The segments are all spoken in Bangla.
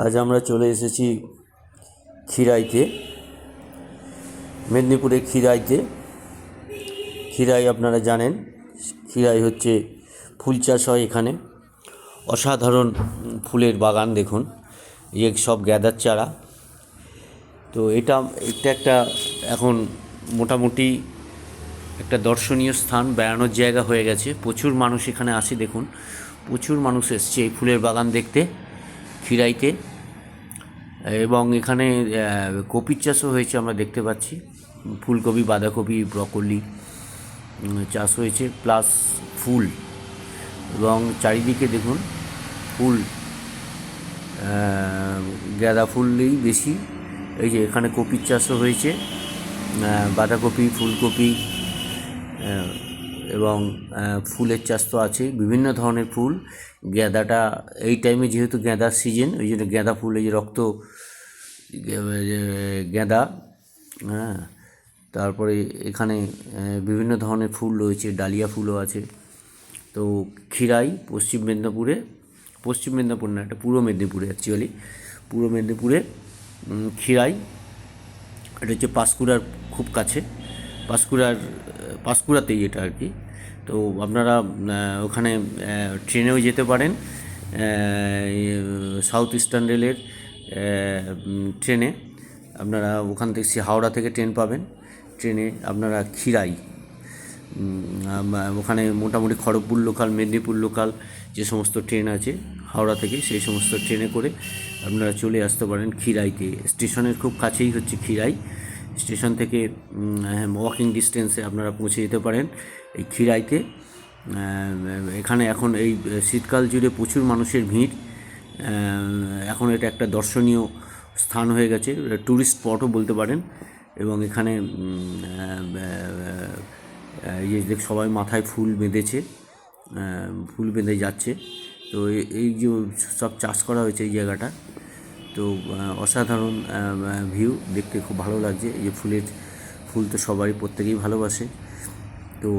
আজ আমরা চলে এসেছি ক্ষীরাইতে, মেদিনীপুরের ক্ষীরাইতে। ক্ষীরাই আপনারা জানেন, ক্ষীরাই হচ্ছে ফুল চাষ হয় এখানে। অসাধারণ ফুলের বাগান দেখুন, সব গ্যাদার চারা। তো এটা একটা এখন মোটামুটি একটা দর্শনীয় স্থান, বেড়ানোর জায়গা হয়ে গেছে। প্রচুর মানুষ এখানে আসে, দেখুন প্রচুর মানুষ এসছে এই ফুলের বাগান দেখতে ক্ষীরাইতে। এবং এখানে কপির চাষও হয়েছে, আমরা দেখতে পাচ্ছি ফুলকপি, বাঁধাকপি, ব্রকলি চাষ হয়েছে, প্লাস ফুল। এবং চারিদিকে দেখুন ফুল, গাঁদা ফুলই বেশি। এই যে এখানে কপির চাষও হয়েছে, বাঁধাকপি, ফুলকপি এবং ফুলের চাষ তো আছে, বিভিন্ন ধরনের ফুল। গাঁদাটা এই টাইমে যেহেতু গাঁদার সিজন, ওই জন্য গাঁদা ফুল, এই যে রক্ত গাঁদা। হ্যাঁ, তারপরে এখানে বিভিন্ন ধরনের ফুল রয়েছে, ডালিয়া ফুলও আছে। তো ক্ষীরাই পশ্চিম মেদিনীপুর না, এটা পূর্ব মেদিনীপুরে, অ্যাকচুয়ালি পূর্ব মেদিনীপুরে ক্ষীরাই। এটা হচ্ছে পাঁশকুড়ার খুব কাছে, পাঁশকুড়াতেই এটা আর কি। তো আপনারা ওখানে ট্রেনেও যেতে পারেন, সাউথ ইস্টার্ন রেলের ট্রেনে। আপনারা ওখান থেকে হাওড়া থেকে ট্রেন পাবেন, ট্রেনে আপনারা ক্ষীরাই, ওখানে মোটামুটি খড়গপুর লোকাল, মেদিনীপুর লোকাল যে সমস্ত ট্রেন আছে হাওড়া থেকে, সেই সমস্ত ট্রেনে করে আপনারা চলে আসতে পারেন ক্ষীরাইতে। স্টেশনের খুব কাছেই হচ্ছে ক্ষীরাই, স্টেশন থেকে ওয়াকিং ডিস্টেন্সে আপনারা পৌঁছে যেতে পারেন এই ক্ষীরাইতে। এখানে এখন এই শীতকাল জুড়ে প্রচুর মানুষের ভিড়। এখন এটা একটা দর্শনীয় স্থান হয়ে গেছে, ট্যুরিস্ট স্পটও বলতে পারেন। এবং এখানে সবাই মাথায় ফুল বেঁধেছে, ফুল বেঁধে যাচ্ছে। তো এই যে সব চাষ করা হয়েছে এই জায়গাটা, তো অসাধারণ ভিউ, দেখতে খুব ভালো লাগছে। এই যে ফুল তো সবারই, প্রত্যেকেই ভালোবাসে। তো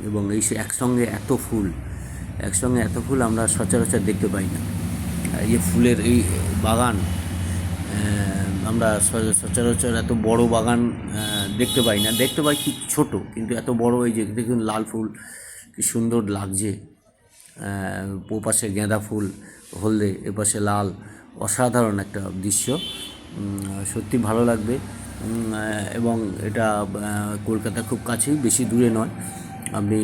এবং এই একসঙ্গে এত ফুল আমরা সচরাচর দেখতে পাই না। এই যে ফুলের এই বাগান, আমরা সচরাচর এত বড় বাগান দেখতে পাই না, দেখতে পাই কি ছোট, কিন্তু এত বড়। এই যে দেখুন লাল ফুল কি সুন্দর লাগছে, ওপাশে গাঁদা ফুল হলদে, এপাশে লাল, অসাধারণ একটা দৃশ্য, সত্যি ভালো লাগবে। এবং এটা কলকাতা খুব কাছেই, বেশি দূরে নয়। আপনি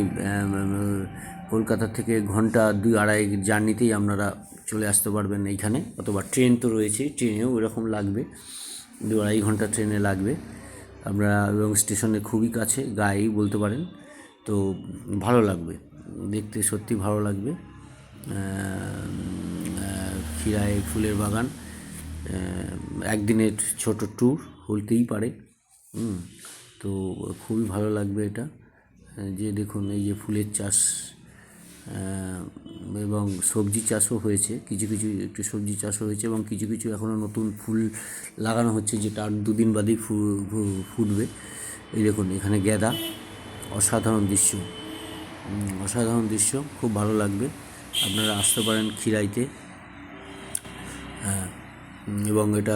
কলকাতা থেকে ঘন্টা 2-2.5 জার্নিতেই আপনারা চলে আসতে পারবেন এইখানে। অথবা ট্রেন তো রয়েছে, ট্রেনেও এরকম লাগবে, 2-2.5 ঘন্টা ট্রেনে লাগবে আমরা। এবং স্টেশনে খুবই কাছে, গায়েই বলতে পারেন। তো ভালো লাগবে দেখতে, সত্যি ভালো লাগবে। ক্ষীরাই ফুলের বাগান একদিনের ছোট ট্যুর হতেই পারে। তো খুবই ভালো লাগবে এটা। যে দেখুন এই যে ফুলের চাষ এবং সবজি চাষও হয়েছে, কিছু একটু সবজি চাষও হয়েছে, এবং কিছু এখনও নতুন ফুল লাগানো হচ্ছে, যেটা আর 2 দিন বাদেই ফুটবে। এই দেখুন এখানে গাঁদা, অসাধারণ দৃশ্য, খুব ভালো লাগবে। আপনারা আসতে পারেন ক্ষীরাইতে। এবং এটা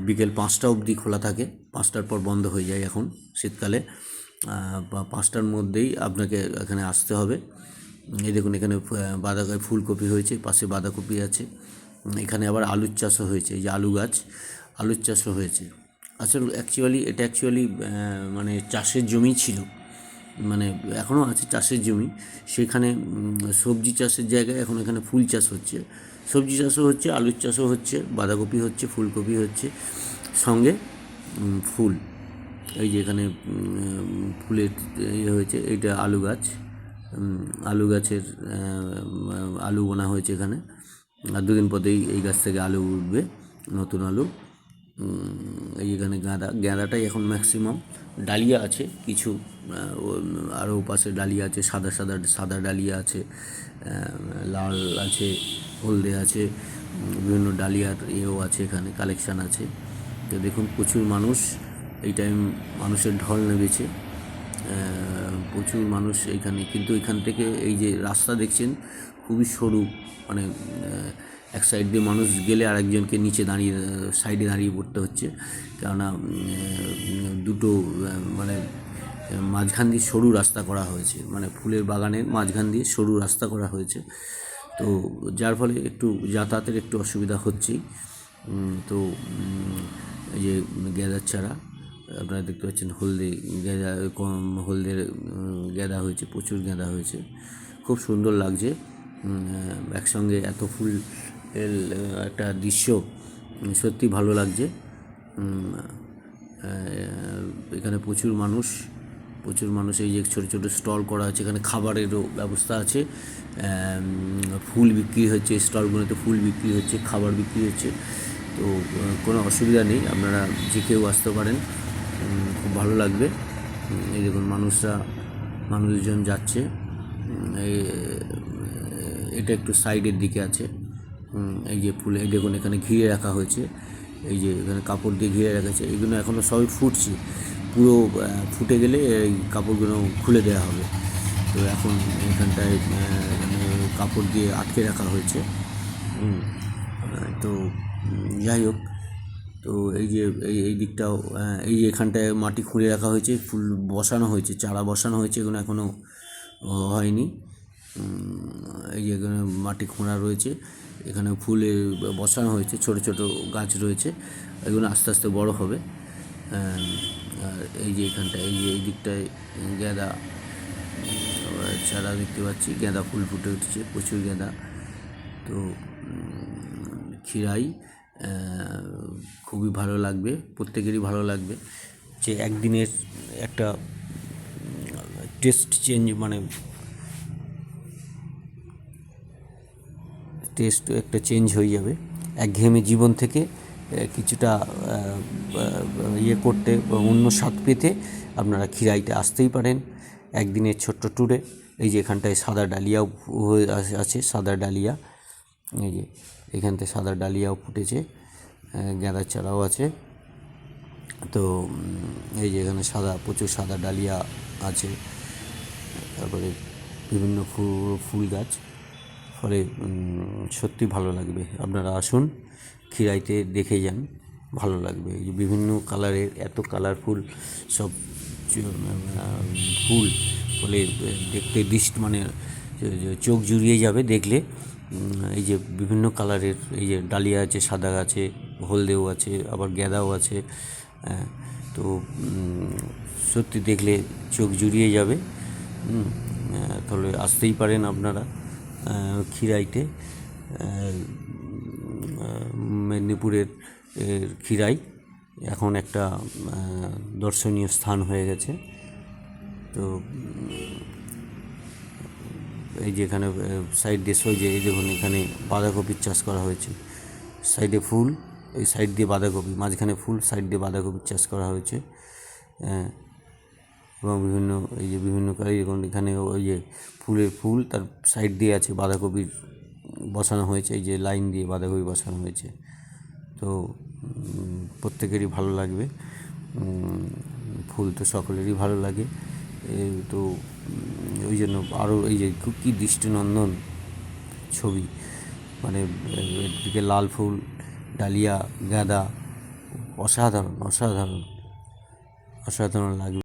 বিকেল 5টা অবধি খোলা থাকে, 5টার পর বন্ধ হয়ে যায় এখন শীতকালে। 5টার মধ্যেই আপনাকে এখানে আসতে হবে। এই দেখুন এখানে বাঁধাকপি, ফুলকপি হয়েছে, পাশে বাঁধাকপি আছে। এখানে আবার আলুর চাষও হয়েছে, এই যে আলুর চাষও হয়েছে। আসলে এটা অ্যাকচুয়ালি মানে চাষের জমি ছিল, মানে এখনও আছে চাষের জমি। সেখানে সবজি চাষের জায়গায় এখন এখানে ফুল চাষ হচ্ছে, সবজি চাষও হচ্ছে, আলুর চাষও হচ্ছে, বাঁধাকপি হচ্ছে, ফুলকপি হচ্ছে, সঙ্গে ফুল। এই যে এখানে ফুলের হয়েছে, এইটা আলু গাছের আলু বোনা হয়েছে এখানে। আর 2 দিন পরেই এই গাছ থেকে আলু উঠবে, নতুন আলু। এই এখানে গাঁদাটাই এখন ম্যাক্সিমাম। ডালিয়া আছে কিছু, আরও পাশে ডালিয়া আছে, সাদা ডালিয়া আছে, লাল আছে, হলদে আছে, বিভিন্ন ডালিয়ার আছে, এখানে কালেকশান আছে। তো দেখুন প্রচুর মানুষ, এই টাইম মানুষের ঢল নেমেছে, প্রচুর মানুষ এইখানে। কিন্তু এখান থেকে এই যে রাস্তা দেখছেন খুবই সরু, মানে এক সাইড দিয়ে মানুষ গেলে আরেকজনকে নিচে দাঁড়িয়ে সাইডে দাঁড়িয়ে পড়তে হচ্ছে, কেননা দুটো মানে মাঝখান দিয়ে সরু রাস্তা করা হয়েছে, মানে ফুলের বাগানের মাঝখান দিয়ে সরু রাস্তা করা হয়েছে। তো যার ফলে একটু যাতায়াতের একটু অসুবিধা হচ্ছেই। তো এই যে গেঁদার চারা আপনারা দেখতে পাচ্ছেন, হলদে গেঁদা, হলদের গেঁদা হয়েছে, প্রচুর গেঁদা হয়েছে, খুব সুন্দর লাগছে। একসঙ্গে এত ফুল এর একটা দৃশ্য সত্যি ভালো লাগছে। এখানে প্রচুর মানুষ, এই যে ছোটো ছোটো স্টল করা আছে, এখানে খাবারেরও ব্যবস্থা আছে। ফুল বিক্রি হচ্ছে, স্টলগুলোতে ফুল বিক্রি হচ্ছে, খাবার বিক্রি হচ্ছে। তো কোনো অসুবিধা নেই, আপনারা যে কেউ আসতে পারেন, খুব ভালো লাগবে। এই দেখুন মানুষজন যাচ্ছে। এটা একটু সাইডের দিকে আছে। এই যে ফুল, এই দেখুন এখানে ঘিরে রাখা হয়েছে, এই যে এখানে কাপড় দিয়ে ঘিরে রাখা হয়েছে। এগুলো এখনও সবই ফুটছে, পুরো ফুটে গেলে এই কাপড়গুলো খুলে দেওয়া হবে। তো এখন এখানটায় কাপড় দিয়ে আটকে রাখা হয়েছে। তো যাই হোক, তো এই যে এই দিকটাও, এই যে এখানটায় মাটি খুঁড়ে রাখা হয়েছে, ফুল বসানো হয়েছে, চারা বসানো হয়েছে, এগুলো এখনও হয়নি। এই যে এখানে মাটি খোঁড়া রয়েছে, এখানে ফুলে বসানো হয়েছে, ছোট ছোট গাছ রয়েছে, এগুলো আস্তে আস্তে বড় হবে। আর এই যে এখানটায়, এই যে এই দিকটায় গাঁদা চারা দেখতে পাচ্ছি, গাঁদা ফুল ফুটে উঠছে, প্রচুর গাঁদা। তো খিরাই খুবই ভালো লাগবে, প্রত্যেকেরই ভালো লাগবে, যে একদিনের একটা টেস্ট চেঞ্জ, মানে টেস্ট একটা চেঞ্জ হয়ে যাবে। একঘেয়েমি জীবন থেকে কিছুটা করতে, অন্য স্বাদ পেতে আপনারা খিরাইতে আসতেই পারেন একদিনের ছোট্ট ট্যুরে। এই যে এখানটায় সাদা ডালিয়াও আছে, সাদা ডালিয়া, এই যে এখানটায় সাদা ডালিয়াও ফুটেছে, গাঁদার চারাও আছে। তো এই যে এখানে প্রচুর সাদা ডালিয়া আছে, তারপরে বিভিন্ন ফুল গাছ, ফলে সত্যি ভালো লাগবে। আপনারা আসুন, খিরাইতে দেখে যান, ভালো লাগবে। এই যে বিভিন্ন কালারের, এত কালারফুল সব ফুল, ফলে দেখতে মানে চোখ জুড়িয়ে যাবে দেখলে। এই যে বিভিন্ন কালারের, এই যে ডালিয়া আছে, সাদা আছে, হলদেও আছে, আবার গাঁদাও আছে। তো সত্যি দেখলে চোখ জুড়িয়ে যাবে। তাহলে আসতেই পারেন আপনারা খিরাইতে। মেদিনীপুরের খিরাই এখন একটা দর্শনীয় স্থান হয়ে গেছে। তো এই যে এখানে সাইড দিয়ে সইজে, এই দেখুন এখানে বাঁধাকপির চাষ করা হয়েছে, সাইডে ফুল, এই সাইড দিয়ে বাঁধাকপি, মাঝখানে ফুল, সাইড দিয়ে বাঁধাকপির চাষ করা হয়েছে। এবং এই যে বিভিন্ন কালার, এখানে ওই যে ফুলের ফুল, তার সাইড দিয়ে আছে বাঁধাকপির বসানো হয়েছে, এই যে লাইন দিয়ে বাঁধাকপি বসানো হয়েছে। তো প্রত্যেকেরই ভালো লাগবে, ফুল তো সকলেরই ভালো লাগে। তো ওই জন্য আরও এই যে খুব কি দৃষ্টিনন্দন ছবি, মানে এদিকে লাল ফুল, ডালিয়া, গাঁদা, অসাধারণ অসাধারণ অসাধারণ লাগবে।